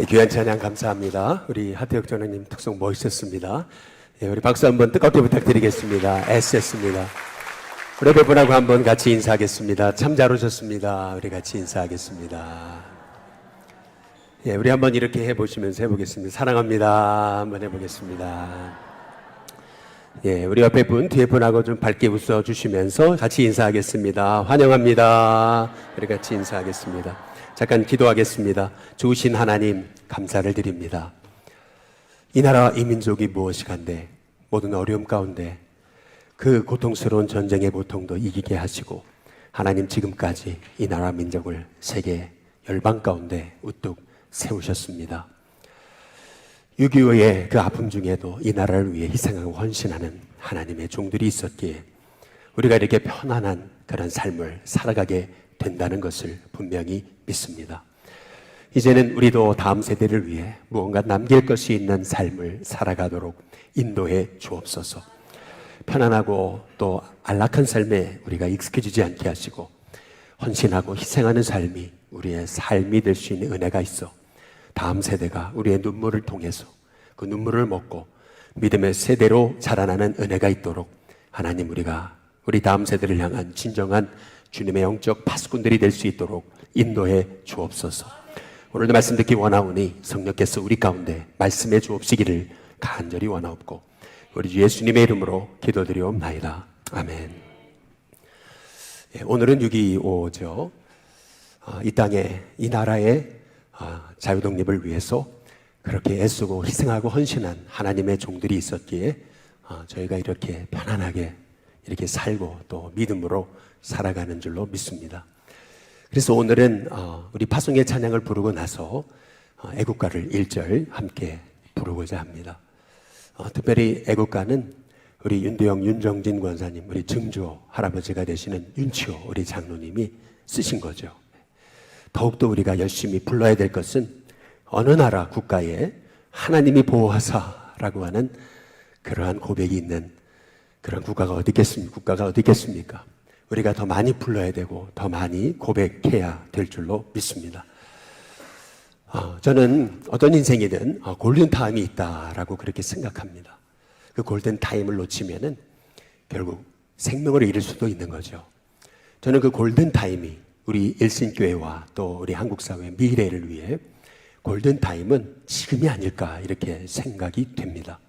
귀한 찬양 감사합니다. 우리 하태혁 전우님 특송 멋있었습니다. 우리 박수 한번 뜨겁게 부탁드리겠습니다. 애쓰셨습니다. 우리 옆에 분하고 한번 같이 인사하겠습니다. 참 잘 오셨습니다. 우리 같이 인사하겠습니다. 우리 한번 이렇게 해보시면서 해보겠습니다. 사랑합니다. 한번 해보겠습니다. 우리 옆에 분, 뒤에 분하고 좀 밝게 웃어주시면서 같이 인사하겠습니다. 환영합니다. 우리 같이 인사하겠습니다. 잠깐 기도하겠습니다. 좋으신 하나님 감사를 드립니다. 이 나라 이 민족이 무엇이간데 모든 어려움 가운데 그 고통스러운 전쟁의 고통도 이기게 하시고 하나님 지금까지 이 나라 민족을 세계 열방 가운데 우뚝 세우셨습니다. 6.25의 그 아픔 중에도 이 나라를 위해 희생하고 헌신하는 하나님의 종들이 있었기에 우리가 이렇게 편안한 그런 삶을 살아가게 된다는 것을 분명히 믿습니다. 이제는 우리도 다음 세대를 위해 무언가 남길 것이 있는 삶을 살아가도록 인도해 주옵소서. 편안하고 또 안락한 삶에 우리가 익숙해지지 않게 하시고 헌신하고 희생하는 삶이 우리의 삶이 될 수 있는 은혜가 있어 다음 세대가 우리의 눈물을 통해서 그 눈물을 먹고 믿음의 세대로 자라나는 은혜가 있도록 하나님 우리 다음 세대를 향한 진정한 주님의 영적 파수꾼들이 될 수 있도록 인도해 주옵소서. 오늘도 말씀 듣기 원하오니 성령께서 우리 가운데 말씀해 주옵시기를 간절히 원하옵고 우리 주 예수님의 이름으로 기도드리옵나이다. 아멘. 오늘은 6.25죠. 이 땅에 이 나라의 자유독립을 위해서 그렇게 애쓰고 희생하고 헌신한 하나님의 종들이 있었기에 저희가 이렇게 편안하게 이렇게 살고 또 믿음으로 살아가는 줄로 믿습니다. 그래서 오늘은 우리 파송의 찬양을 부르고 나서 애국가를 1절 함께 부르고자 합니다. 특별히 애국가는 우리 윤도영, 윤정진 권사님, 우리 증조 할아버지가 되시는 윤치호 우리 장로님이 쓰신 거죠. 더욱더 우리가 열심히 불러야 될 것은 어느 나라 국가에 하나님이 보호하사라고 하는 그러한 고백이 있는 그런 국가가 어디 있겠습니까? 우리가 더 많이 불러야 되고 더 많이 고백해야 될 줄로 믿습니다. 저는 어떤 인생이든 골든타임이 있다라고 그렇게 생각합니다. 그 골든타임을 놓치면은 결국 생명을 잃을 수도 있는 거죠. 저는 그 골든타임이 우리 일신교회와 또 우리 한국사회의 미래를 위해 골든타임은 지금이 아닐까 이렇게 생각이 됩니다.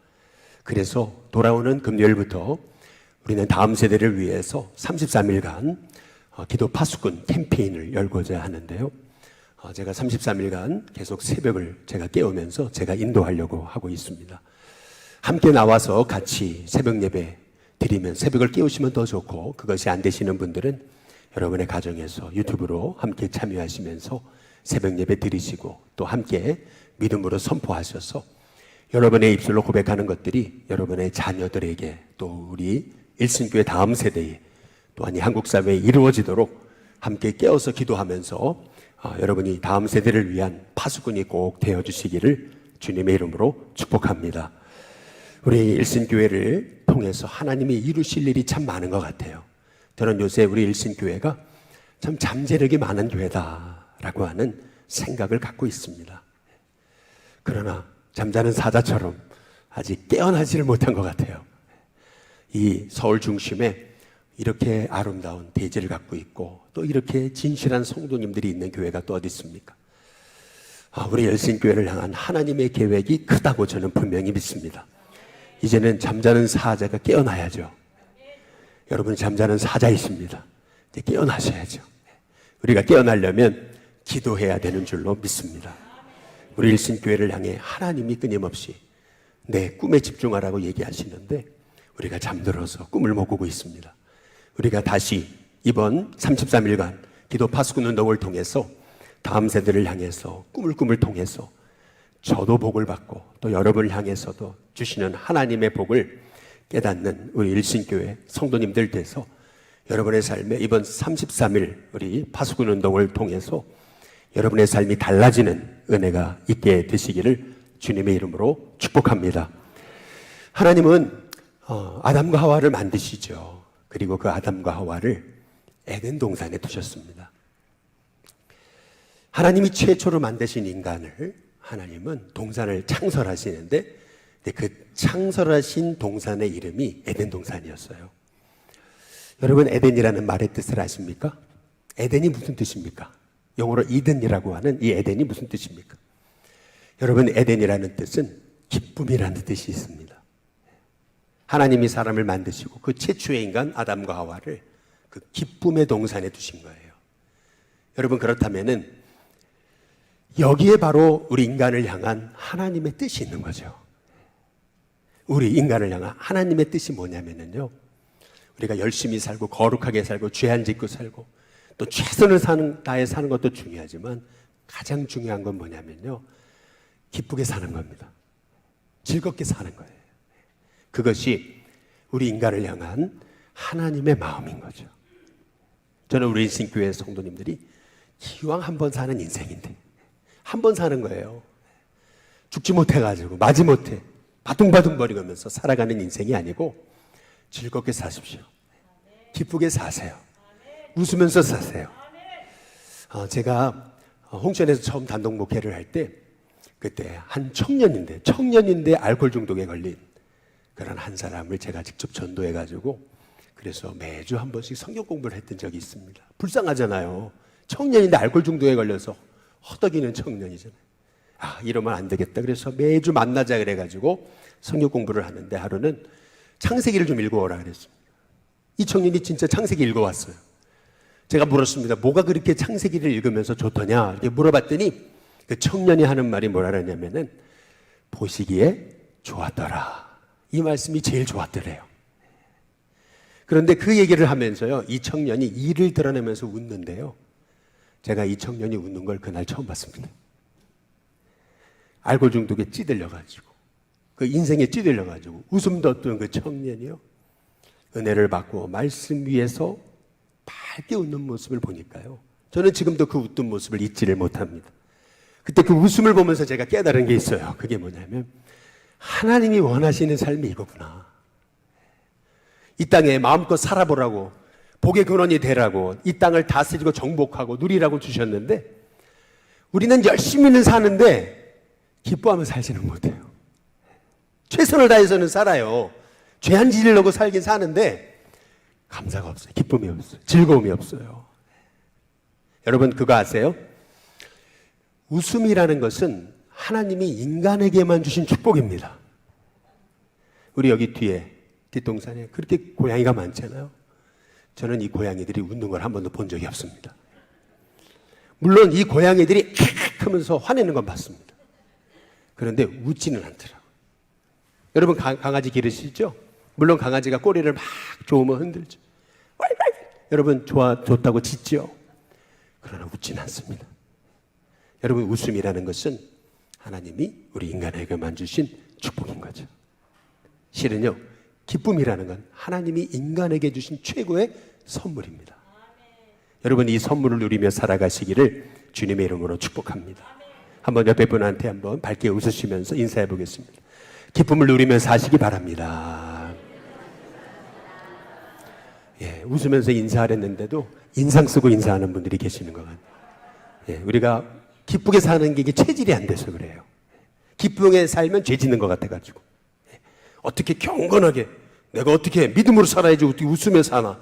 그래서 돌아오는 금요일부터 우리는 다음 세대를 위해서 33일간 기도 파수꾼 캠페인을 열고자 하는데요. 제가 33일간 계속 새벽을 제가 깨우면서 제가 인도하려고 하고 있습니다. 함께 나와서 같이 새벽 예배 드리면 새벽을 깨우시면 더 좋고 그것이 안 되시는 분들은 여러분의 가정에서 유튜브로 함께 참여하시면서 새벽 예배 드리시고 또 함께 믿음으로 선포하셔서 여러분의 입술로 고백하는 것들이 여러분의 자녀들에게 또 우리 일신교회 다음 세대에 또한 이 한국 사회에 이루어지도록 함께 깨어서 기도하면서 여러분이 다음 세대를 위한 파수꾼이 꼭 되어주시기를 주님의 이름으로 축복합니다. 우리 일신교회를 통해서 하나님이 이루실 일이 참 많은 것 같아요. 저는 요새 우리 일신교회가 참 잠재력이 많은 교회다라고 하는 생각을 갖고 있습니다. 그러나 잠자는 사자처럼 아직 깨어나지를 못한 것 같아요. 이 서울 중심에 이렇게 아름다운 대지를 갖고 있고 또 이렇게 진실한 성도님들이 있는 교회가 또 어디 있습니까? 우리 열심교회를 향한 하나님의 계획이 크다고 저는 분명히 믿습니다. 이제는 잠자는 사자가 깨어나야죠. 여러분 잠자는 사자이십니다. 이제 깨어나셔야죠. 우리가 깨어나려면 기도해야 되는 줄로 믿습니다. 우리 일신교회를 향해 하나님이 끊임없이 내 꿈에 집중하라고 얘기하시는데 우리가 잠들어서 꿈을 못 꾸고 있습니다. 우리가 다시 이번 33일간 기도 파수꾼 운동을 통해서 다음 세대를 향해서 꿈을 통해서 저도 복을 받고 또 여러분을 향해서도 주시는 하나님의 복을 깨닫는 우리 일신교회 성도님들 돼서 여러분의 삶에 이번 33일 우리 파수꾼 운동을 통해서 여러분의 삶이 달라지는 은혜가 있게 되시기를 주님의 이름으로 축복합니다. 하나님은 아담과 하와를 만드시죠. 그리고 그 아담과 하와를 에덴 동산에 두셨습니다. 하나님이 최초로 만드신 인간을 하나님은 동산을 창설하시는데 그 창설하신 동산의 이름이 에덴 동산이었어요. 여러분, 에덴이라는 말의 뜻을 아십니까? 에덴이 무슨 뜻입니까? 영어로 이든이라고 하는 이 에덴이 무슨 뜻입니까? 여러분, 에덴이라는 뜻은 기쁨이라는 뜻이 있습니다. 하나님이 사람을 만드시고 그 최초의 인간 아담과 하와를 그 기쁨의 동산에 두신 거예요. 여러분, 그렇다면은 여기에 바로 우리 인간을 향한 하나님의 뜻이 있는 거죠. 우리 인간을 향한 하나님의 뜻이 뭐냐면요, 우리가 열심히 살고 거룩하게 살고 죄 안 짓고 살고 또 최선을 다해 사는 것도 중요하지만 가장 중요한 건 뭐냐면요, 기쁘게 사는 겁니다. 즐겁게 사는 거예요. 그것이 우리 인간을 향한 하나님의 마음인 거죠. 저는 우리 인신교회 성도님들이 기왕 한 번 사는 인생인데 한 번 사는 거예요. 죽지 못해가지고 마지못해 바둥바둥 거리면서 살아가는 인생이 아니고 즐겁게 사십시오. 기쁘게 사세요. 웃으면서 사세요. 제가 홍천에서 처음 단독 목회를 할 때 그때 한 청년인데 알코올 중독에 걸린 그런 한 사람을 제가 직접 전도해가지고 그래서 매주 한 번씩 성경 공부를 했던 적이 있습니다. 불쌍하잖아요. 청년인데 알코올 중독에 걸려서 허덕이는 청년이잖아요. 이러면 안 되겠다. 그래서 매주 만나자 그래가지고 성경 공부를 하는데 하루는 창세기를 좀 읽어오라 그랬습니다. 이 청년이 진짜 창세기 읽어왔어요. 제가 물었습니다. 뭐가 그렇게 창세기를 읽으면서 좋더냐? 이렇게 물어봤더니 그 청년이 하는 말이 뭐라 그러냐면은 보시기에 좋았더라. 이 말씀이 제일 좋았더래요. 그런데 그 얘기를 하면서요, 이 청년이 이를 드러내면서 웃는데요, 제가 이 청년이 웃는 걸 그날 처음 봤습니다. 알코올 중독에 찌들려가지고 그 인생에 찌들려가지고 웃음도 없던 그 청년이요, 은혜를 받고 말씀 위에서 밝게 웃는 모습을 보니까요, 저는 지금도 그 웃던 모습을 잊지를 못합니다. 그때 그 웃음을 보면서 제가 깨달은 게 있어요. 그게 뭐냐면 하나님이 원하시는 삶이 이거구나. 이 땅에 마음껏 살아보라고, 복의 근원이 되라고, 이 땅을 다스리고 정복하고 누리라고 주셨는데 우리는 열심히는 사는데 기뻐하며 살지는 못해요. 최선을 다해서는 살아요. 죄 안 지으려고 살긴 사는데 감사가 없어요. 기쁨이 없어요. 즐거움이 없어요. 여러분, 그거 아세요? 웃음이라는 것은 하나님이 인간에게만 주신 축복입니다. 우리 여기 뒤에 뒷동산에 그렇게 고양이가 많잖아요. 저는 이 고양이들이 웃는 걸 한 번도 본 적이 없습니다. 물론 이 고양이들이 캬 하면서 화내는 건 봤습니다. 그런데 웃지는 않더라고요. 여러분, 강아지 기르시죠? 물론 강아지가 꼬리를 막 조으면 흔들죠. 여러분, 좋다고 짖죠? 그러나 웃지는 않습니다. 여러분, 웃음이라는 것은 하나님이 우리 인간에게만 주신 축복인 거죠. 실은요, 기쁨이라는 건 하나님이 인간에게 주신 최고의 선물입니다. 여러분, 이 선물을 누리며 살아가시기를 주님의 이름으로 축복합니다. 한번 옆에 분한테 한번 밝게 웃으시면서 인사해 보겠습니다. 기쁨을 누리며 사시기 바랍니다. 웃으면서 인사하랬는데도 인상 쓰고 인사하는 분들이 계시는 것 같아요. 우리가 기쁘게 사는 게 이게 체질이 안 돼서 그래요. 기쁘게 살면 죄 짓는 것 같아가지고. 어떻게 경건하게, 내가 어떻게 믿음으로 살아야지 어떻게 웃으며 사나.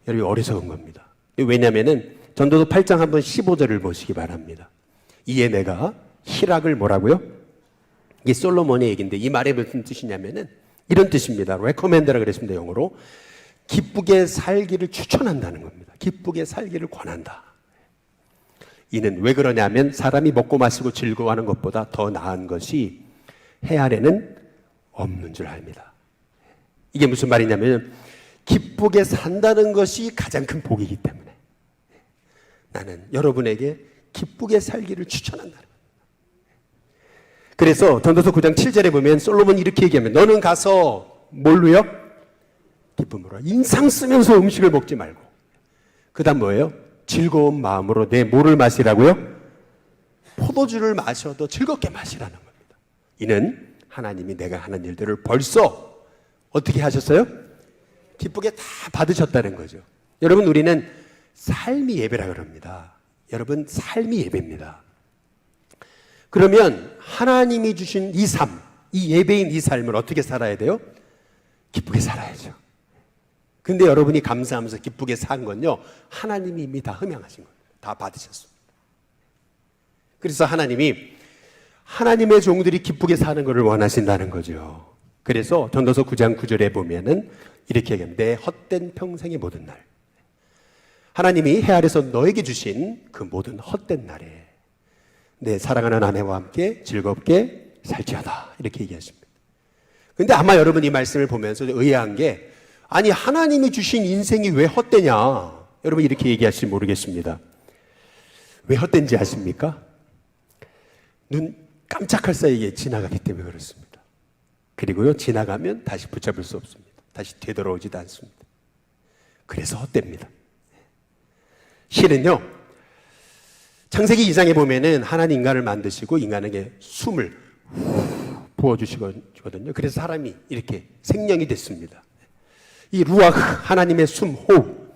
여러분, 어리석은 겁니다. 왜냐면은 전도서 8장 한번 15절을 보시기 바랍니다. 이에 내가 희락을 뭐라고요? 이게 솔로몬의 얘기인데 이 말이 무슨 뜻이냐면은 이런 뜻입니다. recommend라 그랬습니다. 영어로. 기쁘게 살기를 추천한다는 겁니다. 기쁘게 살기를 권한다. 이는 왜 그러냐면 사람이 먹고 마시고 즐거워하는 것보다 더 나은 것이 해 아래는 없는 줄 압니다. 이게 무슨 말이냐면 기쁘게 산다는 것이 가장 큰 복이기 때문에 나는 여러분에게 기쁘게 살기를 추천한다는 겁니다. 그래서 전도서 9장 7절에 보면 솔로몬이 이렇게 얘기합니다. 너는 가서 뭘로요? 기쁨으로. 인상 쓰면서 음식을 먹지 말고. 그 다음 뭐예요? 즐거운 마음으로 내 뭐를 마시라고요? 포도주를 마셔도 즐겁게 마시라는 겁니다. 이는 하나님이 내가 하는 일들을 벌써 어떻게 하셨어요? 기쁘게 다 받으셨다는 거죠. 여러분, 우리는 삶이 예배라 그럽니다. 여러분, 삶이 예배입니다. 그러면 하나님이 주신 이 삶, 이 예배인 이 삶을 어떻게 살아야 돼요? 기쁘게 살아야죠. 근데 여러분이 감사하면서 기쁘게 산 건요, 하나님이 이미 다 흠양하신 겁니다. 다 받으셨습니다. 그래서 하나님이 하나님의 종들이 기쁘게 사는 것을 원하신다는 거죠. 그래서 전도서 9장 9절에 보면은 이렇게 얘기합니다. 내 헛된 평생의 모든 날, 하나님이 해 아래서 너에게 주신 그 모든 헛된 날에 내 사랑하는 아내와 함께 즐겁게 살지어다, 이렇게 얘기하십니다. 근데 아마 여러분 이 말씀을 보면서 의아한 게, 아니 하나님이 주신 인생이 왜 헛되냐, 여러분 이렇게 얘기하실지 모르겠습니다. 왜 헛된지 아십니까? 눈 깜짝할 사이에 지나가기 때문에 그렇습니다. 그리고요, 지나가면 다시 붙잡을 수 없습니다. 다시 되돌아오지도 않습니다. 그래서 헛됩니다. 실은요, 창세기 2장에 보면은 하나님 인간을 만드시고 인간에게 숨을 부어주시거든요. 그래서 사람이 이렇게 생명이 됐습니다. 이 루아흐, 하나님의 숨, 호흡,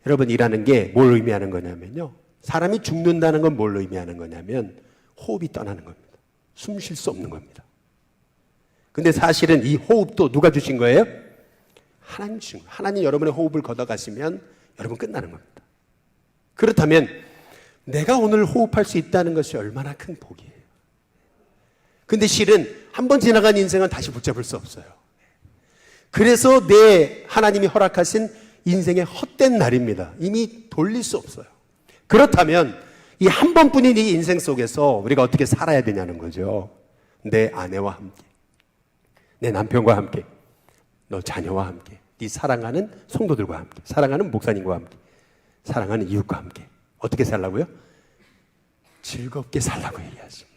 여러분이라는 게 뭘 의미하는 거냐면요, 사람이 죽는다는 건 뭘 의미하는 거냐면 호흡이 떠나는 겁니다. 숨 쉴 수 없는 겁니다. 근데 사실은 이 호흡도 누가 주신 거예요? 하나님 주신 거예요. 하나님 여러분의 호흡을 걷어가시면 여러분 끝나는 겁니다. 그렇다면 내가 오늘 호흡할 수 있다는 것이 얼마나 큰 복이에요. 근데 실은 한번 지나간 인생은 다시 붙잡을 수 없어요. 그래서 내 하나님이 허락하신 인생의 헛된 날입니다. 이미 돌릴 수 없어요. 그렇다면 이 한 번뿐인 이 인생 속에서 우리가 어떻게 살아야 되냐는 거죠. 내 아내와 함께, 내 남편과 함께, 너 자녀와 함께, 네 사랑하는 성도들과 함께, 사랑하는 목사님과 함께, 사랑하는 이웃과 함께 어떻게 살라고요? 즐겁게 살라고 얘기하십니다.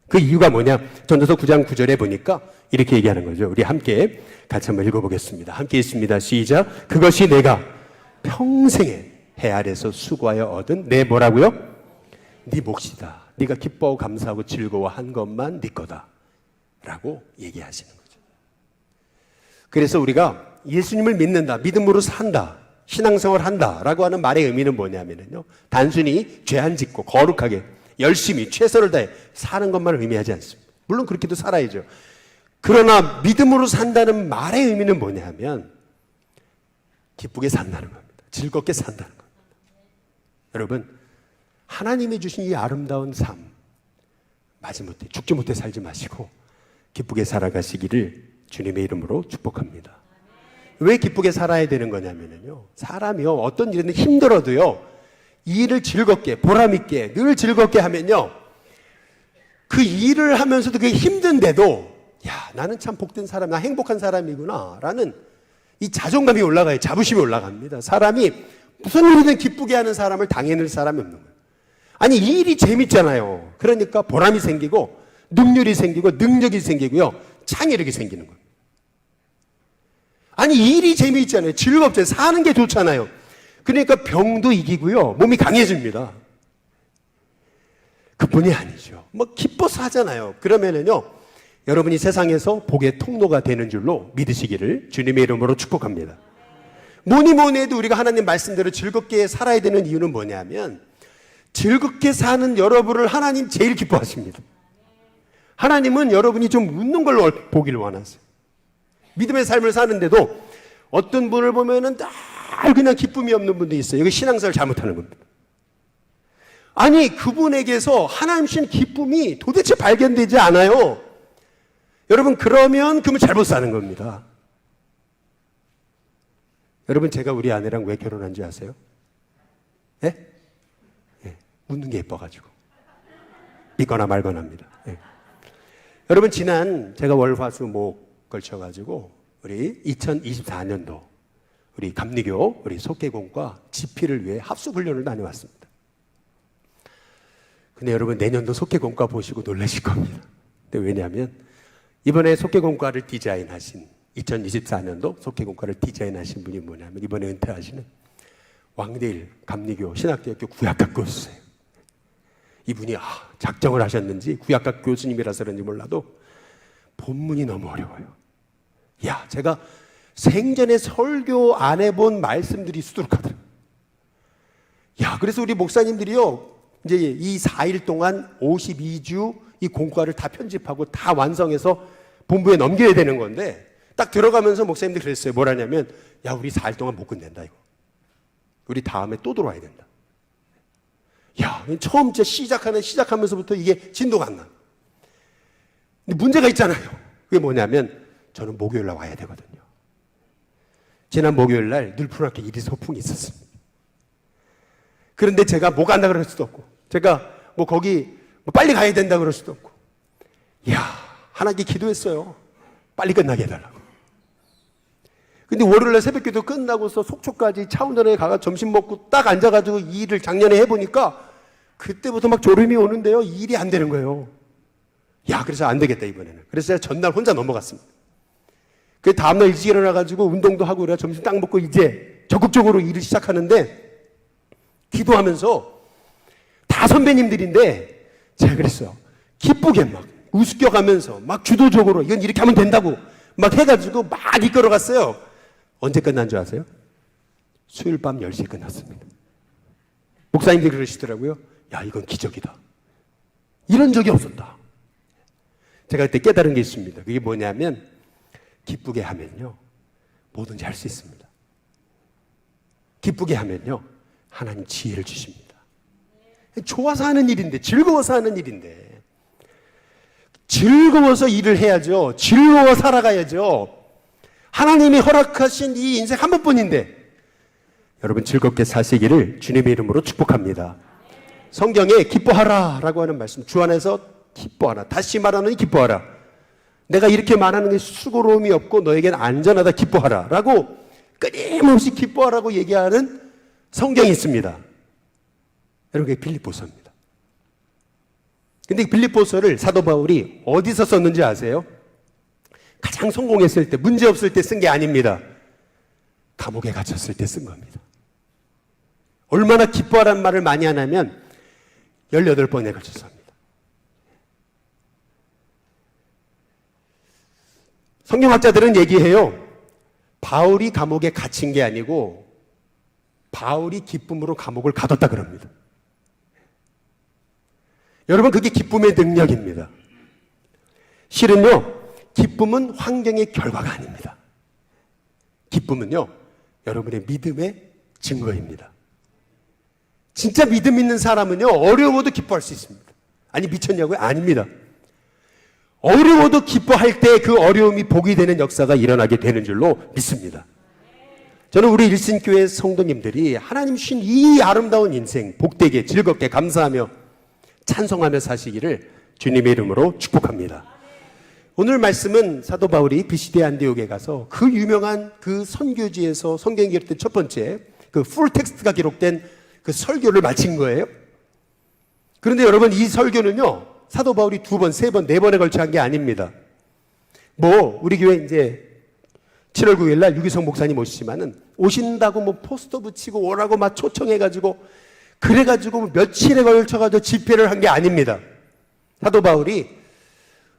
그 이유가 뭐냐? 전도서 9장 9절에 보니까 이렇게 얘기하는 거죠. 우리 함께 같이 한번 읽어보겠습니다. 함께 읽습니다. 시작. 그것이 내가 평생에 해 아래서 수고하여 얻은 내 뭐라고요? 네 몫이다. 네가 기뻐하고 감사하고 즐거워한 것만 네 거다 라고 얘기하시는 거죠. 그래서 우리가 예수님을 믿는다, 믿음으로 산다, 신앙생활 한다 라고 하는 말의 의미는 뭐냐면요, 단순히 죄 안 짓고 거룩하게 열심히 최선을 다해 사는 것만을 의미하지 않습니다. 물론 그렇게도 살아야죠. 그러나 믿음으로 산다는 말의 의미는 뭐냐면 기쁘게 산다는 겁니다. 즐겁게 산다는 겁니다. 여러분, 하나님이 주신 이 아름다운 삶, 마지못해 죽지 못해 살지 마시고 기쁘게 살아가시기를 주님의 이름으로 축복합니다. 왜 기쁘게 살아야 되는 거냐면요, 사람이요 어떤 일은 힘들어도요 이 일을 즐겁게 보람있게 늘 즐겁게 하면요, 그 일을 하면서도 그게 힘든데도 야, 나는 참 복된 사람, 나 행복한 사람이구나 라는 이 자존감이 올라가요. 자부심이 올라갑니다. 사람이 무슨 일이든 기쁘게 하는 사람을 당해낼 사람이 없는 거예요. 아니 이 일이 재밌잖아요. 그러니까 보람이 생기고 능률이 생기고 능력이 생기고요, 창의력이 생기는 거예요. 아니 이 일이 재미있잖아요. 즐겁잖아요. 사는 게 좋잖아요. 그러니까 병도 이기고요, 몸이 강해집니다. 그뿐이 아니죠. 뭐 기뻐서 하잖아요. 그러면은요, 여러분이 세상에서 복의 통로가 되는 줄로 믿으시기를 주님의 이름으로 축복합니다. 뭐니 해도 우리가 하나님 말씀대로 즐겁게 살아야 되는 이유는 뭐냐면 즐겁게 사는 여러분을 하나님 제일 기뻐하십니다. 하나님은 여러분이 좀 웃는 걸로 보기를 원하세요. 믿음의 삶을 사는데도 어떤 분을 보면은 늘 그냥 기쁨이 없는 분도 있어요. 이거 신앙생활 잘못하는 겁니다. 아니 그분에게서 하나님 주신 기쁨이 도대체 발견되지 않아요. 여러분 그러면 잘못 사는 겁니다. 여러분 제가 우리 아내랑 왜 결혼한 줄 아세요? 예? 예, 웃는 게 예뻐가지고 믿거나 말거나 합니다. 예. 여러분 지난 제가 월화수목 걸쳐가지고 우리 2024년도 우리 감리교 우리 속계공과 집필을 위해 합숙훈련을 다녀왔습니다. 근데 여러분 내년도 속계공과 보시고 놀라실 겁니다. 근데 왜냐하면 이번에 속계공과를 디자인하신 2024년도 속계공과를 디자인하신 분이 뭐냐면 이번에 은퇴하시는 왕대일 감리교 신학대학교 구약학 교수세요. 이분이 작정을 하셨는지 구약학 교수님이라서 그런지 몰라도 본문이 너무 어려워요. 야, 제가 생전에 설교 안 해본 말씀들이 수두룩하더라고요. 야, 그래서 우리 목사님들이요 이제 이 4일 동안 52주 이 공과를 다 편집하고 다 완성해서 본부에 넘겨야 되는 건데 딱 들어가면서 목사님들이 그랬어요. 뭐라냐면 야 우리 4일 동안 못 끝낸다 이거. 우리 다음에 또 들어와야 된다. 야 처음 시작하면서부터 이게 진도가 안 나. 근데 문제가 있잖아요. 그게 뭐냐면 저는 목요일 날 와야 되거든요. 지난 목요일 날 늘푸랗게 일이 소풍이 있었습니다. 그런데 제가 못 간다 그럴 수도 없고 제가 뭐 거기 빨리 가야 된다 그럴 수도 없고 이야 하나님께 기도했어요. 빨리 끝나게 해달라고. 근데 월요일날 새벽기도 끝나고서 속초까지 차 운전해 가서 점심 먹고 딱 앉아가지고 이 일을 작년에 해보니까 그때부터 막 졸음이 오는데요. 이 일이 안 되는 거예요. 야 그래서 안 되겠다 이번에는. 그래서 제가 전날 혼자 넘어갔습니다. 그 다음날 일찍 일어나가지고 운동도 하고 그래 점심 딱 먹고 이제 적극적으로 일을 시작하는데 기도하면서 다 선배님들인데 제가 그랬어요. 기쁘게 막 우습겨가면서 막 주도적으로 이건 이렇게 하면 된다고 막 해가지고 막 이끌어갔어요. 언제 끝난 줄 아세요? 수요일 밤 10시에 끝났습니다. 목사님들이 그러시더라고요. 야 이건 기적이다. 이런 적이 없었다. 제가 그때 깨달은 게 있습니다. 그게 뭐냐면 기쁘게 하면요 뭐든지 할 수 있습니다. 기쁘게 하면요 하나님 지혜를 주십니다. 좋아서 하는 일인데 즐거워서 하는 일인데 즐거워서 일을 해야죠. 즐거워 살아가야죠. 하나님이 허락하신 이 인생 한 번뿐인데 여러분 즐겁게 사시기를 주님의 이름으로 축복합니다. 성경에 기뻐하라 라고 하는 말씀 주 안에서 기뻐하라. 다시 말하는 기뻐하라. 내가 이렇게 말하는 게 수고로움이 없고 너에게는 안전하다 기뻐하라 라고 끊임없이 기뻐하라고 얘기하는 성경이 있습니다. 여러분 그게 빌립보서입니다. 근데 빌립보서를 사도 바울이 어디서 썼는지 아세요? 가장 성공했을 때 문제 없을 때 쓴 게 아닙니다. 감옥에 갇혔을 때 쓴 겁니다. 얼마나 기뻐하라는 말을 많이 하냐면 18번에 걸쳐서 합니다. 성경학자들은 얘기해요. 바울이 감옥에 갇힌 게 아니고 바울이 기쁨으로 감옥을 가뒀다 그럽니다. 여러분 그게 기쁨의 능력입니다. 실은요 기쁨은 환경의 결과가 아닙니다. 기쁨은요 여러분의 믿음의 증거입니다. 진짜 믿음 있는 사람은요 어려워도 기뻐할 수 있습니다. 아니 미쳤냐고요? 아닙니다. 어려워도 기뻐할 때 그 어려움이 복이 되는 역사가 일어나게 되는 줄로 믿습니다. 저는 우리 일신교회 성도님들이 하나님 주신 이 아름다운 인생 복되게 즐겁게 감사하며 찬송하며 사시기를 주님의 이름으로 축복합니다. 오늘 말씀은 사도 바울이 비시디아 안디옥에 가서 그 유명한 그 선교지에서 성경에 기록된 첫 번째 그 풀 텍스트가 기록된 그 설교를 마친 거예요. 그런데 여러분 이 설교는요 사도 바울이 2번, 3번, 4번에 걸쳐 한 게 아닙니다. 뭐 우리 교회 이제 7월 9일 날 유기성 목사님 오시지만은 오신다고 뭐 포스터 붙이고 오라고 막 초청해가지고 그래가지고 며칠에 걸쳐가지고 집회를 한 게 아닙니다. 사도 바울이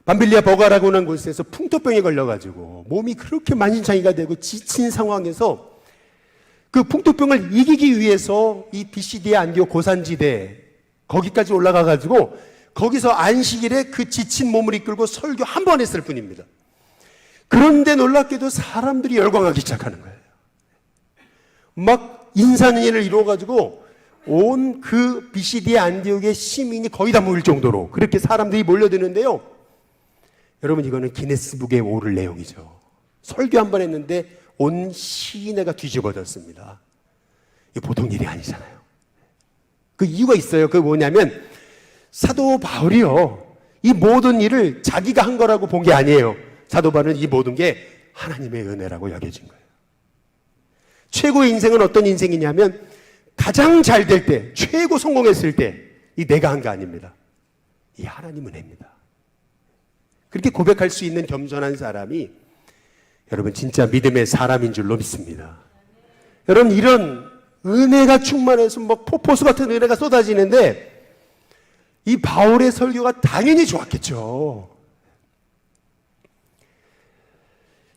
밤빌리아 버가라고 하는 곳에서 풍토병에 걸려가지고 몸이 그렇게 만신창이가 되고 지친 상황에서 그 풍토병을 이기기 위해서 이 비시디아 안디옥 고산지대 거기까지 올라가가지고 거기서 안식일에 그 지친 몸을 이끌고 설교 한 번 했을 뿐입니다. 그런데 놀랍게도 사람들이 열광하기 시작하는 거예요. 막 인산인해를 이루어가지고 온 그 비시디아 안디옥의 시민이 거의 다 모일 정도로 그렇게 사람들이 몰려드는데요. 여러분 이거는 기네스북에 오를 내용이죠. 설교 한 번 했는데 온 시내가 뒤집어졌습니다. 이게 보통 일이 아니잖아요. 그 이유가 있어요. 그게 뭐냐면 사도 바울이요 이 모든 일을 자기가 한 거라고 본 게 아니에요. 사도 바울은 이 모든 게 하나님의 은혜라고 여겨진 거예요. 최고의 인생은 어떤 인생이냐면 가장 잘 될 때, 최고 성공했을 때 이 내가 한 게 아닙니다. 이 하나님 은혜입니다. 그렇게 고백할 수 있는 겸손한 사람이 여러분 진짜 믿음의 사람인 줄로 믿습니다. 여러분 이런 은혜가 충만해서 뭐 폭포수 같은 은혜가 쏟아지는데 이 바울의 설교가 당연히 좋았겠죠.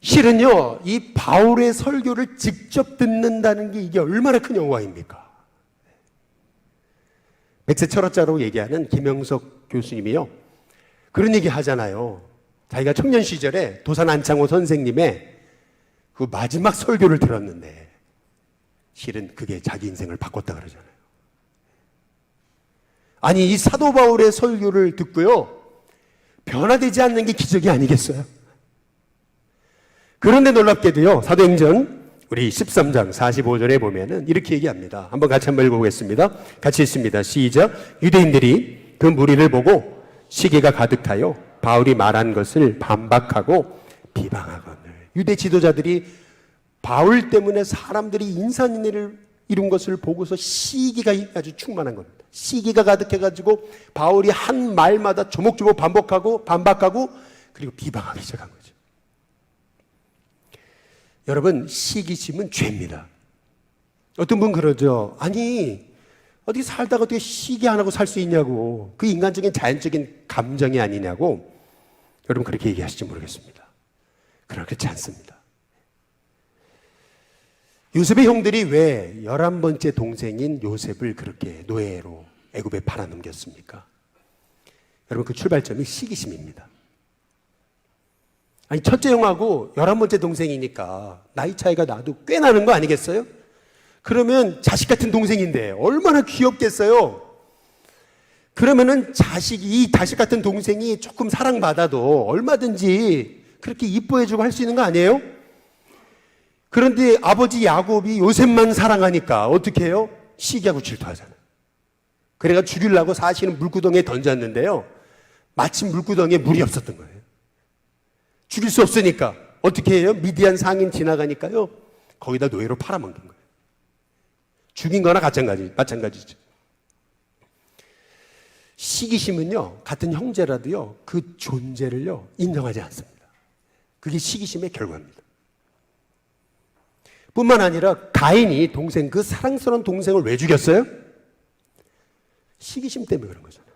실은요 이 바울의 설교를 직접 듣는다는 게 이게 얼마나 큰 영광입니까? 백세 철학자로 얘기하는 김영석 교수님이요, 그런 얘기 하잖아요. 자기가 청년 시절에 도산 안창호 선생님의 그 마지막 설교를 들었는데 실은 그게 자기 인생을 바꿨다 그러잖아요. 아니, 이 사도 바울의 설교를 듣고요, 변화되지 않는 게 기적이 아니겠어요? 그런데 놀랍게도요, 사도행전 우리 13장 45절에 보면은 이렇게 얘기합니다. 한번 같이 한번 읽어보겠습니다. 같이 읽습니다. 시작. 유대인들이 그 무리를 보고 시기가 가득하여 바울이 말한 것을 반박하고 비방하거늘. 유대 지도자들이 바울 때문에 사람들이 인산인해를 이룬 것을 보고서 시기가 아주 충만한 겁니다. 시기가 가득해가지고 바울이 한 말마다 조목조목 반박하고 그리고 비방하기 시작한 거죠. 여러분, 시기심은 죄입니다. 어떤 분 그러죠. 아니, 어떻게 살다가 어떻게 시기 안 하고 살 수 있냐고. 그 인간적인 자연적인 감정이 아니냐고. 여러분, 그렇게 얘기하실지 모르겠습니다. 그러나 그렇지 않습니다. 요셉의 형들이 왜 11번째 동생인 요셉을 그렇게 노예로 애굽에 팔아넘겼습니까? 여러분, 그 출발점이 시기심입니다. 아니, 첫째 형하고 11번째 동생이니까 나이 차이가 나도 꽤 나는 거 아니겠어요? 그러면 자식 같은 동생인데 얼마나 귀엽겠어요? 그러면은 이 자식 같은 동생이 조금 사랑받아도 얼마든지 그렇게 이뻐해주고 할 수 있는 거 아니에요? 그런데 아버지 야곱이 요셉만 사랑하니까 어떻게 해요? 시기하고 질투하잖아요. 그래가 죽이려고 사실은 물구덩이에 던졌는데요, 마침 물구덩이에 물이 없었던 거예요. 죽일 수 없으니까 어떻게 해요? 미디안 상인 지나가니까요, 거기다 노예로 팔아먹는 거예요. 죽인 거나 마찬가지죠. 시기심은요, 같은 형제라도요, 그 존재를요, 인정하지 않습니다. 그게 시기심의 결과입니다. 뿐만 아니라 가인이 그 사랑스러운 동생을 왜 죽였어요? 시기심 때문에 그런 거잖아요.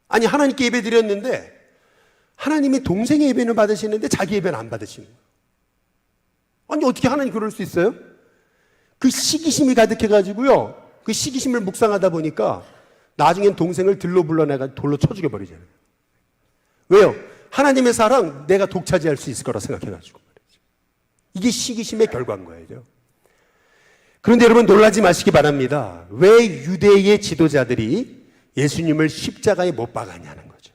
아니, 하나님께 예배 드렸는데 하나님이 동생의 예배는 받으시는데 자기 예배는 안 받으시는 거예요. 아니, 어떻게 하나님 그럴 수 있어요? 그 시기심이 가득해가지고요, 그 시기심을 묵상하다 보니까 나중엔 동생을 들로 불러내가 돌로 쳐 죽여버리잖아요. 왜요? 하나님의 사랑 내가 독차지할 수 있을 거라 생각해가지고 말이죠. 이게 시기심의 결과인 거예요. 그런데 여러분, 놀라지 마시기 바랍니다. 왜 유대의 지도자들이 예수님을 십자가에 못 박았냐는 거죠.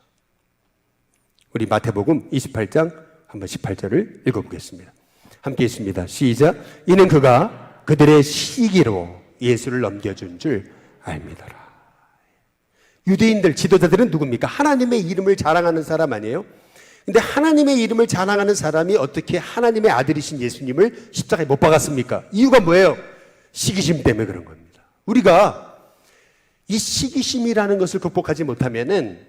우리 마태복음 28장 한번 18절을 읽어보겠습니다. 함께 읽습니다. 시작. 이는 그가 그들의 시기로 예수를 넘겨준 줄 알미더라. 유대인들 지도자들은 누굽니까? 하나님의 이름을 자랑하는 사람 아니에요? 근데 하나님의 이름을 자랑하는 사람이 어떻게 하나님의 아들이신 예수님을 십자가에 못 박았습니까? 이유가 뭐예요? 시기심 때문에 그런 겁니다. 우리가 이 시기심이라는 것을 극복하지 못하면은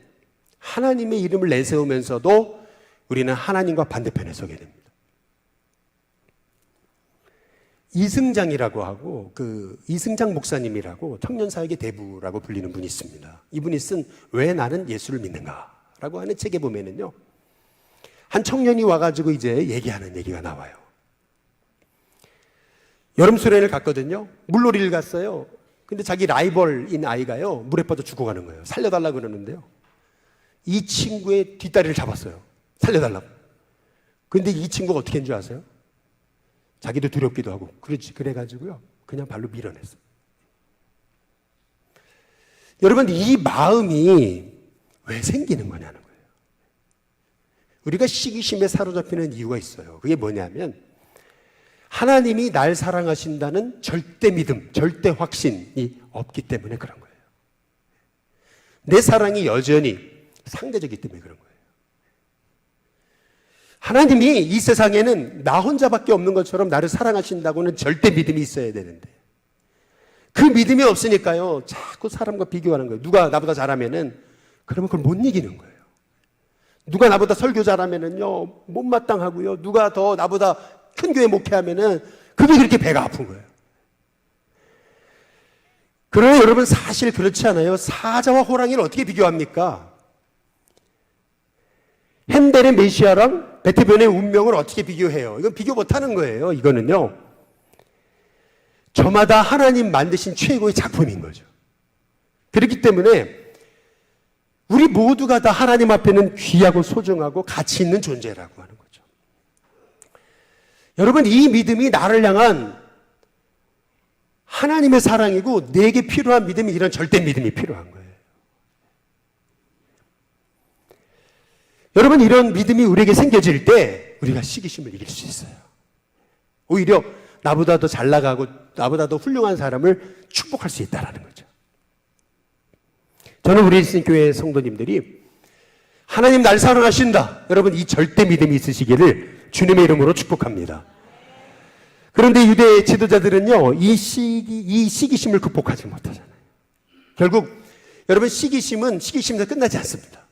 하나님의 이름을 내세우면서도 우리는 하나님과 반대편에 서게 됩니다. 이승장이라고 하고, 이승장 목사님이라고 청년사역의 대부라고 불리는 분이 있습니다. 이분이 쓴 왜 나는 예수를 믿는가 라고 하는 책에 보면은요, 한 청년이 와가지고 이제 얘기하는 얘기가 나와요. 여름 수련을 갔거든요. 물놀이를 갔어요. 근데 자기 라이벌인 아이가요, 물에 빠져 죽어가는 거예요. 살려달라고 그러는데요, 이 친구의 뒷다리를 잡았어요. 살려달라고. 근데 이 친구가 어떻게 했는 줄 아세요? 자기도 두렵기도 하고 그래가지고요, 그냥 발로 밀어냈어요. 여러분, 이 마음이 왜 생기는 거냐는 거예요. 우리가 시기심에 사로잡히는 이유가 있어요. 그게 뭐냐면 하나님이 날 사랑하신다는 절대 믿음, 절대 확신이 없기 때문에 그런 거예요. 내 사랑이 여전히 상대적이기 때문에 그런 거예요. 하나님이 이 세상에는 나 혼자밖에 없는 것처럼 나를 사랑하신다고는 절대 믿음이 있어야 되는데, 그 믿음이 없으니까요, 자꾸 사람과 비교하는 거예요. 누가 나보다 잘하면은 그러면 그걸 못 이기는 거예요. 누가 나보다 설교 잘하면은요, 못마땅하고요. 누가 더 나보다 큰 교회 목회하면은 그게 그렇게 배가 아픈 거예요. 그러나 여러분, 사실 그렇지 않아요? 사자와 호랑이를 어떻게 비교합니까? 헨델의 메시아랑 베토벤의 운명을 어떻게 비교해요? 이건 비교 못하는 거예요. 이거는요, 저마다 하나님 만드신 최고의 작품인 거죠. 그렇기 때문에 우리 모두가 다 하나님 앞에는 귀하고 소중하고 가치 있는 존재라고 하는 거죠. 여러분, 이 믿음이 나를 향한 하나님의 사랑이고 내게 필요한 믿음이 이런 절대 믿음이 필요한 거예요. 여러분, 이런 믿음이 우리에게 생겨질 때 우리가 시기심을 이길 수 있어요. 오히려 나보다 더 잘 나가고 나보다 더 훌륭한 사람을 축복할 수 있다는 거죠. 저는 우리 일신교회 성도님들이 하나님 날 사랑하신다, 여러분 이 절대 믿음이 있으시기를 주님의 이름으로 축복합니다. 그런데 유대 지도자들은요, 이 시기심을 극복하지 못하잖아요. 결국 여러분, 시기심에서 끝나지 않습니다.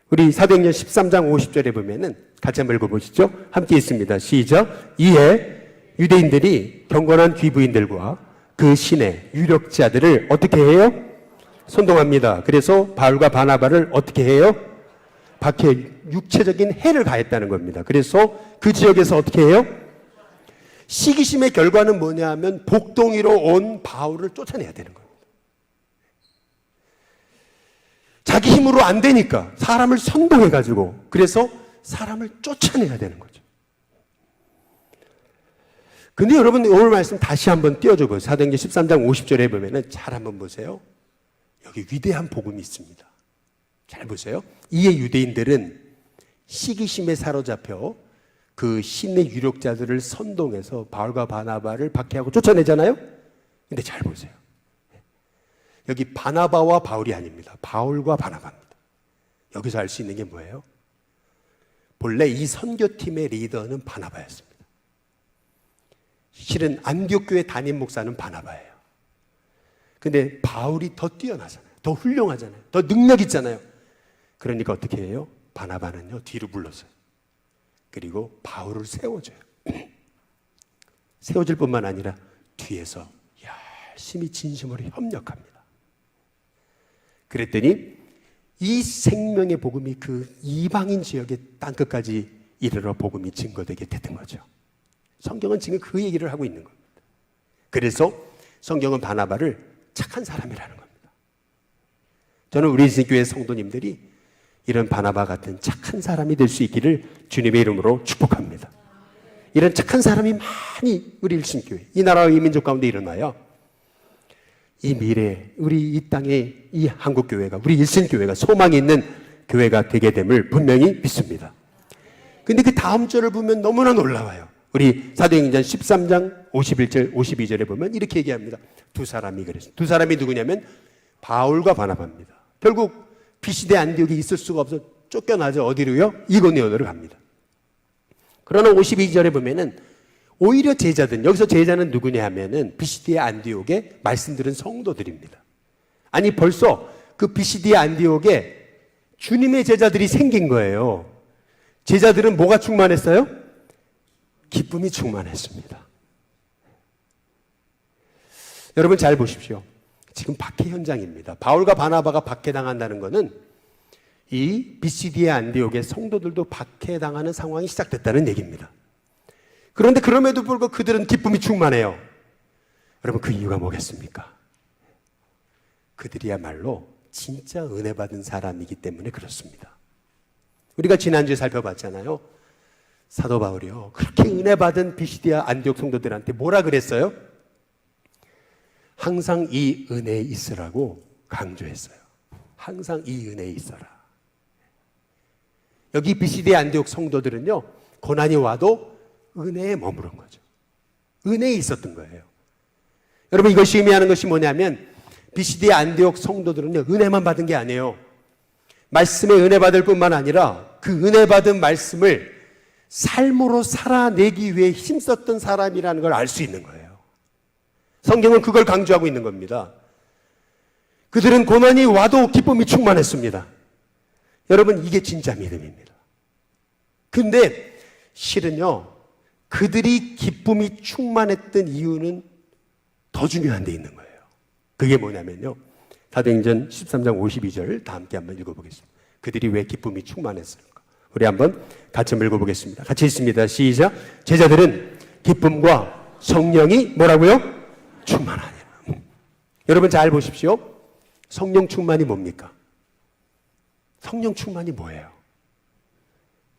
우리 사도행전 13장 50절에 보면은 같이 한번 읽어보시죠. 함께 있습니다. 시작. 이에 유대인들이 경건한 귀부인들과 그 신의 유력자들을 어떻게 해요? 선동합니다. 그래서 바울과 바나바를 어떻게 해요? 박해, 육체적인 해를 가했다는 겁니다. 그래서 그 지역에서 어떻게 해요? 시기심의 결과는 뭐냐 하면 복동이로 온 바울을 쫓아내야 되는 겁니다. 자기 힘으로 안 되니까 사람을 선동해가지고 그래서 사람을 쫓아내야 되는 거죠. 근데 여러분, 오늘 말씀 다시 한번 띄워줘 보세요. 사도행전 13장 50절에 보면은 잘 한번 보세요. 여기 위대한 복음이 있습니다. 잘 보세요. 이에 유대인들은 시기심에 사로잡혀 그 신의 유력자들을 선동해서 바울과 바나바를 박해하고 쫓아내잖아요. 근데 잘 보세요. 여기 바나바와 바울이 아닙니다. 바울과 바나바입니다. 여기서 알 수 있는 게 뭐예요? 본래 이 선교팀의 리더는 바나바였습니다. 실은 안디옥 교회 담임 목사는 바나바예요. 근데 바울이 더 뛰어나잖아요. 더 훌륭하잖아요. 더 능력 있잖아요. 그러니까 어떻게 해요? 바나바는요, 뒤로 불렀어요. 그리고 바울을 세워줘요. 세워줄 뿐만 아니라 뒤에서 열심히 진심으로 협력합니다. 그랬더니 이 생명의 복음이 그 이방인 지역의 땅끝까지 이르러 복음이 증거되게 됐던 거죠. 성경은 지금 그 얘기를 하고 있는 겁니다. 그래서 성경은 바나바를 착한 사람이라는 겁니다. 저는 우리 교회 성도님들이 이런 바나바 같은 착한 사람이 될 수 있기를 주님의 이름으로 축복합니다. 이런 착한 사람이 많이 우리 일신교회, 이 나라와 이 민족 가운데 일어나요. 이 미래, 우리 이 땅에 이 한국교회가, 우리 일신교회가 소망이 있는 교회가 되게 됨을 분명히 믿습니다. 근데 그 다음 절을 보면 너무나 놀라워요. 우리 사도행전 13장 51절, 52절에 보면 이렇게 얘기합니다. 두 사람이 그랬어요. 두 사람이 누구냐면 바울과 바나바입니다. 결국 비시대 안디옥에 있을 수가 없어 쫓겨나죠. 어디로요? 이고니온으로 갑니다. 그러나 52절에 보면은 오히려 제자들, 여기서 제자는 누구냐 하면은 비시디의 안디옥에 말씀 들은 성도들입니다. 아니, 벌써 그 비시디의 안디옥에 주님의 제자들이 생긴 거예요. 제자들은 뭐가 충만했어요? 기쁨이 충만했습니다. 여러분 잘 보십시오. 지금 박해 현장입니다. 바울과 바나바가 박해당한다는 것은 이 비시디의 안디옥의 성도들도 박해당하는 상황이 시작됐다는 얘기입니다. 그런데 그럼에도 불구하고 그들은 기쁨이 충만해요. 여러분, 그 이유가 뭐겠습니까? 그들이야말로 진짜 은혜 받은 사람이기 때문에 그렇습니다. 우리가 지난주에 살펴봤잖아요. 사도 바울이요, 그렇게 은혜 받은 비시디아 안디옥 성도들한테 뭐라 그랬어요? 항상 이 은혜에 있으라고 강조했어요. 항상 이 은혜에 있어라. 여기 비시디아 안디옥 성도들은요, 고난이 와도 은혜에 머무른 거죠. 은혜에 있었던 거예요. 여러분, 이것이 의미하는 것이 뭐냐면 비시디아 안디옥 성도들은요, 은혜만 받은 게 아니에요. 말씀에 은혜 받을 뿐만 아니라 그 은혜 받은 말씀을 삶으로 살아내기 위해 힘썼던 사람이라는 걸 알 수 있는 거예요. 성경은 그걸 강조하고 있는 겁니다. 그들은 고난이 와도 기쁨이 충만했습니다. 여러분, 이게 진짜 믿음입니다. 근데 실은요, 그들이 기쁨이 충만했던 이유는 더 중요한 데 있는 거예요. 그게 뭐냐면요, 사도행전 13장 52절 다 함께 한번 읽어보겠습니다. 그들이 왜 기쁨이 충만했을까? 우리 한번 같이 한번 읽어보겠습니다. 같이 읽습니다. 시작. 제자들은 기쁨과 성령이 뭐라고요? 충만하니라. 여러분 잘 보십시오. 성령 충만이 뭡니까? 성령 충만이 뭐예요?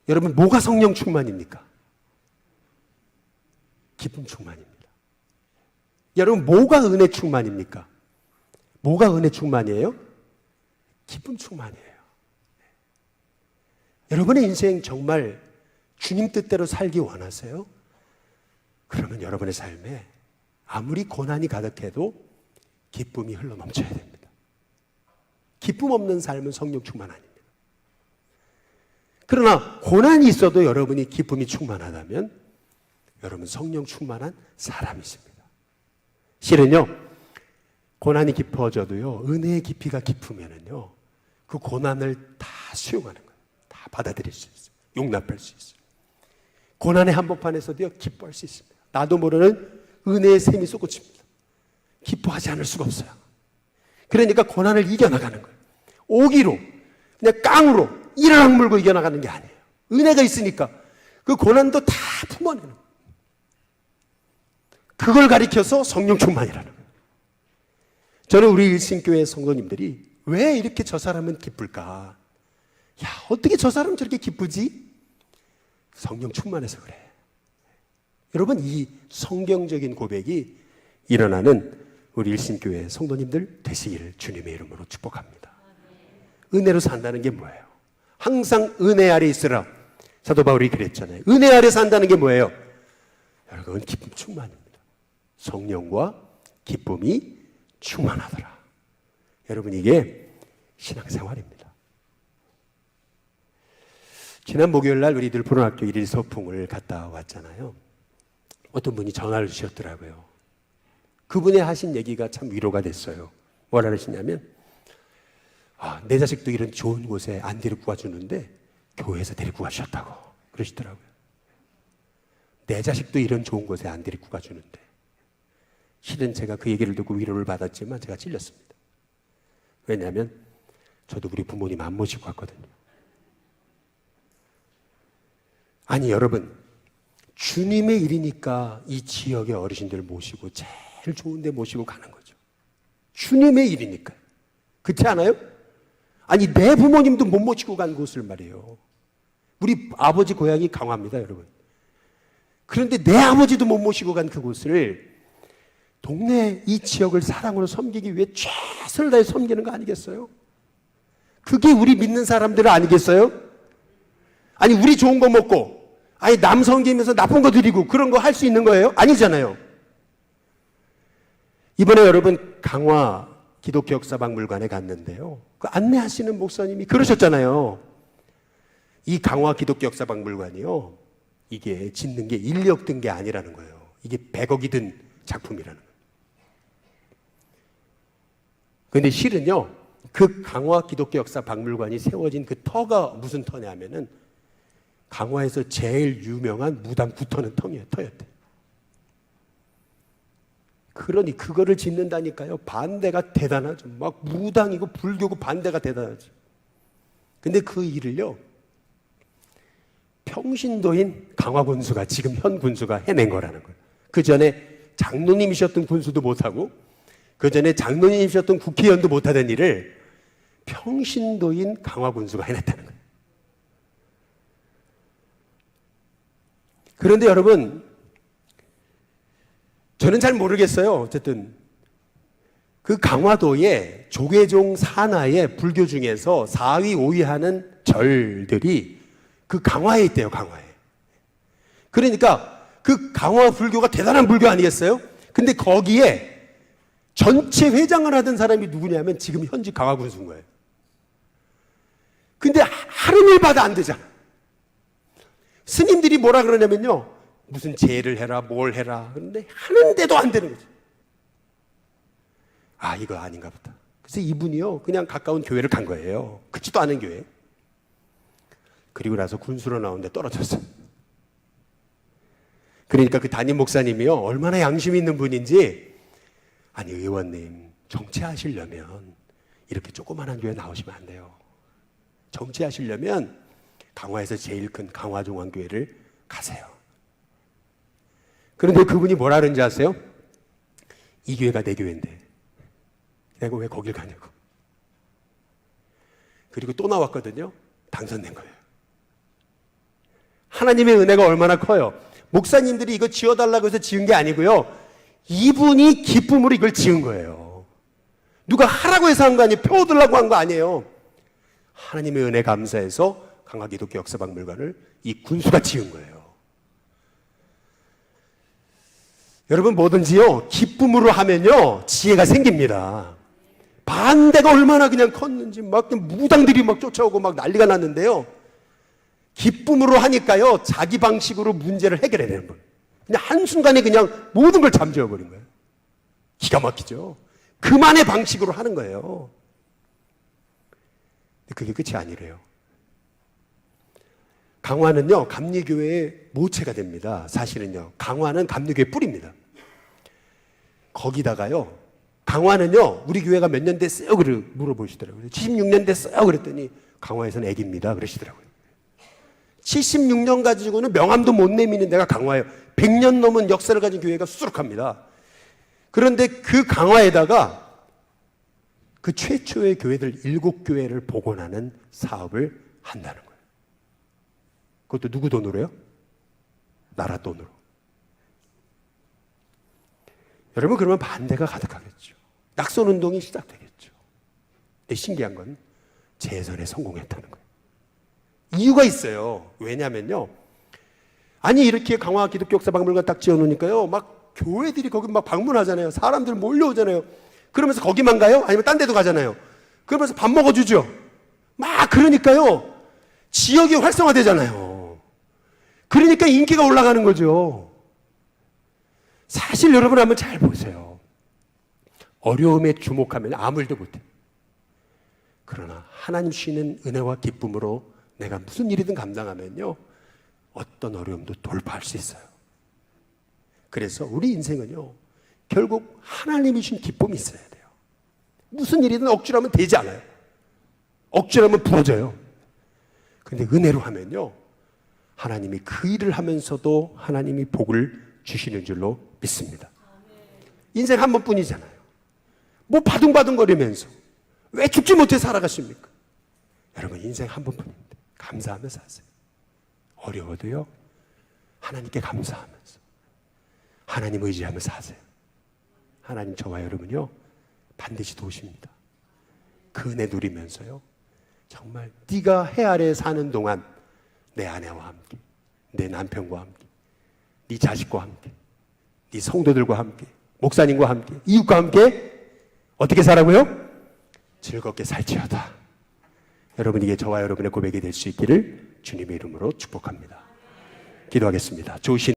여러분, 뭐가 성령 충만입니까? 기쁨 충만입니다. 여러분, 뭐가 은혜 충만입니까? 뭐가 은혜 충만이에요? 기쁨 충만이에요. 여러분의 인생 정말 주님 뜻대로 살기 원하세요? 그러면 여러분의 삶에 아무리 고난이 가득해도 기쁨이 흘러 넘쳐야 됩니다. 기쁨 없는 삶은 성령 충만 아닙니다. 그러나 고난이 있어도 여러분이 기쁨이 충만하다면 여러분 성령 충만한 사람이십니다. 실은요, 고난이 깊어져도요, 은혜의 깊이가 깊으면은요, 그 고난을 다 수용하는 거예요. 다 받아들일 수 있어요. 용납할 수 있어요. 고난의 한복판에서도요, 기뻐할 수 있습니다. 나도 모르는 은혜의 샘이 솟구칩니다. 기뻐하지 않을 수가 없어요. 그러니까 고난을 이겨나가는 거예요. 오기로, 그냥 깡으로 이를 악물고 이겨나가는 게 아니에요. 은혜가 있으니까 그 고난도 다 품어내는 거예요. 그걸 가리켜서 성령 충만이라는 거예요. 저는 우리 일신교회 성도님들이 왜 이렇게 저 사람은 기쁠까? 야, 어떻게 저 사람은 저렇게 기쁘지? 성령 충만해서 그래. 여러분, 이 성경적인 고백이 일어나는 우리 일신교회 성도님들 되시기를 주님의 이름으로 축복합니다. 은혜로 산다는 게 뭐예요? 항상 은혜 아래 있으라. 사도 바울이 그랬잖아요. 은혜 아래 산다는 게 뭐예요? 여러분, 기쁨 충만입니다. 성령과 기쁨이 충만하더라. 여러분, 이게 신앙생활입니다. 지난 목요일 날 우리들 부론학교 1일 서풍을 갔다 왔잖아요. 어떤 분이 전화를 주셨더라고요. 그분이 하신 얘기가 참 위로가 됐어요. 뭐라 하시냐면, 내 자식도 이런 좋은 곳에 안 데리고 가주는데 교회에서 데리고 가주셨다고 그러시더라고요. 내 자식도 이런 좋은 곳에 안 데리고 가주는데. 실은 제가 그 얘기를 듣고 위로를 받았지만 제가 찔렸습니다. 왜냐하면 저도 우리 부모님 안 모시고 갔거든요. 아니, 여러분, 주님의 일이니까 이 지역의 어르신들 모시고 제일 좋은 데 모시고 가는 거죠. 주님의 일이니까. 그렇지 않아요? 아니, 내 부모님도 못 모시고 간 곳을 말이에요. 우리 아버지 고향이 강화입니다, 여러분. 그런데 내 아버지도 못 모시고 간 그곳을 동네 이 지역을 사랑으로 섬기기 위해 최선을 다해 섬기는 거 아니겠어요? 그게 우리 믿는 사람들 아니겠어요? 아니, 우리 좋은 거 먹고, 아니, 남 섬기면서 나쁜 거 드리고 그런 거 할 수 있는 거예요? 아니잖아요. 이번에 여러분 강화 기독교 역사박물관에 갔는데요, 그 안내하시는 목사님이 그러셨잖아요. 이 강화 기독교 역사박물관이요, 이게 짓는 게 1억 든 게 아니라는 거예요. 이게 100억이 든 작품이라는 거예요. 그런데 실은요, 그 강화 기독교 역사박물관이 세워진 그 터가 무슨 터냐면은 강화에서 제일 유명한 무당 구터는 터였대. 그러니 그거를 짓는다니까요. 반대가 대단하죠. 막 무당이고 불교고 반대가 대단하죠. 근데 그 일을요, 평신도인 강화 군수가, 지금 현 군수가 해낸 거라는 거예요. 그 전에 장로님이셨던 군수도 못하고 그 전에 장로님이셨던 국회의원도 못하던 일을 평신도인 강화 군수가 해냈다는 거예요. 그런데 여러분, 저는 잘 모르겠어요. 어쨌든 그 강화도에 조계종 산하의 불교 중에서 4위, 5위 하는 절들이 그 강화에 있대요. 강화에. 그러니까 그 강화 불교가 대단한 불교 아니겠어요? 근데 거기에 전체 회장을 하던 사람이 누구냐면 지금 현직 강화 군수인 거예요. 근데 하는 일마다 안 되잖아. 스님들이 뭐라 그러냐면요, 무슨 제를 해라 뭘 해라 그런데 하는데도 안 되는 거죠. 아, 이거 아닌가 보다. 그래서 이분이요, 그냥 가까운 교회를 간 거예요. 그렇지도 않은 교회. 그리고 나서 군수로 나오는데 떨어졌어요. 그러니까 그 담임 목사님이요, 얼마나 양심이 있는 분인지, 아니 의원님, 정치하시려면 이렇게 조그만한 교회 나오시면 안 돼요. 정치하시려면 강화에서 제일 큰 강화종합교회를 가세요. 그런데 그분이 뭐라 그런지 아세요? 이 교회가 내 교회인데 내가 왜 거길 가냐고. 그리고 또 나왔거든요. 당선된 거예요. 하나님의 은혜가 얼마나 커요. 목사님들이 이거 지어달라고 해서 지은 게 아니고요. 이분이 기쁨으로 이걸 지은 거예요. 누가 하라고 해서 한 거 아니에요. 표 얻으려고 한 거 아니에요. 하나님의 은혜 감사해서 강화기독교 역사박물관을 이 군수가 지은 거예요. 여러분 뭐든지요 기쁨으로 하면요 지혜가 생깁니다. 반대가 얼마나 그냥 컸는지 막 무당들이 막 쫓아오고 막 난리가 났는데요. 기쁨으로 하니까요 자기 방식으로 문제를 해결해내는 거예요. 그냥 한순간에 그냥 모든 걸 잠재워버린 거예요. 기가 막히죠. 그만의 방식으로 하는 거예요. 그게 끝이 아니래요. 강화는요 감리교회의 모체가 됩니다. 사실은요 강화는 감리교회 뿌리입니다. 거기다가요 강화는요 우리 교회가 몇 년 됐어요? 물어보시더라고요. 76년 됐어요 그랬더니 강화에서는 애기입니다 그러시더라고요. 76년 가지고는 명함도 못 내미는 데가 강화예요. 100년 넘은 역사를 가진 교회가 수두룩합니다. 그런데 그 강화에다가 그 최초의 교회들 7교회를 복원하는 사업을 한다는 거예요. 그것도 누구 돈으로요? 나라 돈으로. 여러분 그러면 반대가 가득하겠죠. 낙선운동이 시작되겠죠. 근데 신기한 건 재선에 성공했다는 거예요. 이유가 있어요. 왜냐면요. 아니 이렇게 강화 기독교 역사박물관 딱 지어놓으니까요. 막 교회들이 거기 막 방문하잖아요. 사람들 몰려오잖아요. 그러면서 거기만 가요? 아니면 딴 데도 가잖아요. 그러면서 밥 먹어주죠. 막 그러니까요. 지역이 활성화되잖아요. 그러니까 인기가 올라가는 거죠. 사실 여러분 한번 잘 보세요. 어려움에 주목하면 아무 일도 못해. 그러나 하나님 주시는 은혜와 기쁨으로 내가 무슨 일이든 감당하면요. 어떤 어려움도 돌파할 수 있어요. 그래서 우리 인생은요. 결국 하나님이 주신 기쁨이 있어야 돼요. 무슨 일이든 억지로 하면 되지 않아요. 억지로 하면 부러져요. 그런데 은혜로 하면요. 하나님이 그 일을 하면서도 하나님이 복을 주시는 줄로 믿습니다. 인생 한 번뿐이잖아요. 뭐 바둥바둥거리면서 왜 죽지 못해 살아가십니까? 여러분 인생 한 번뿐인데 감사하면서 사세요. 어려워도요. 하나님께 감사하면서 하나님 의지하면서 사세요. 하나님 저와 여러분요. 반드시 도우십니다. 그 은혜 누리면서요. 정말 네가 해 아래 사는 동안 내 아내와 함께, 내 남편과 함께, 네 자식과 함께, 네 성도들과 함께, 목사님과 함께, 이웃과 함께 어떻게 살라고요? 즐겁게 살지어다. 여러분 이게 저와 여러분의 고백이 될 수 있기를 주님의 이름으로 축복합니다. 기도하겠습니다. 좋으신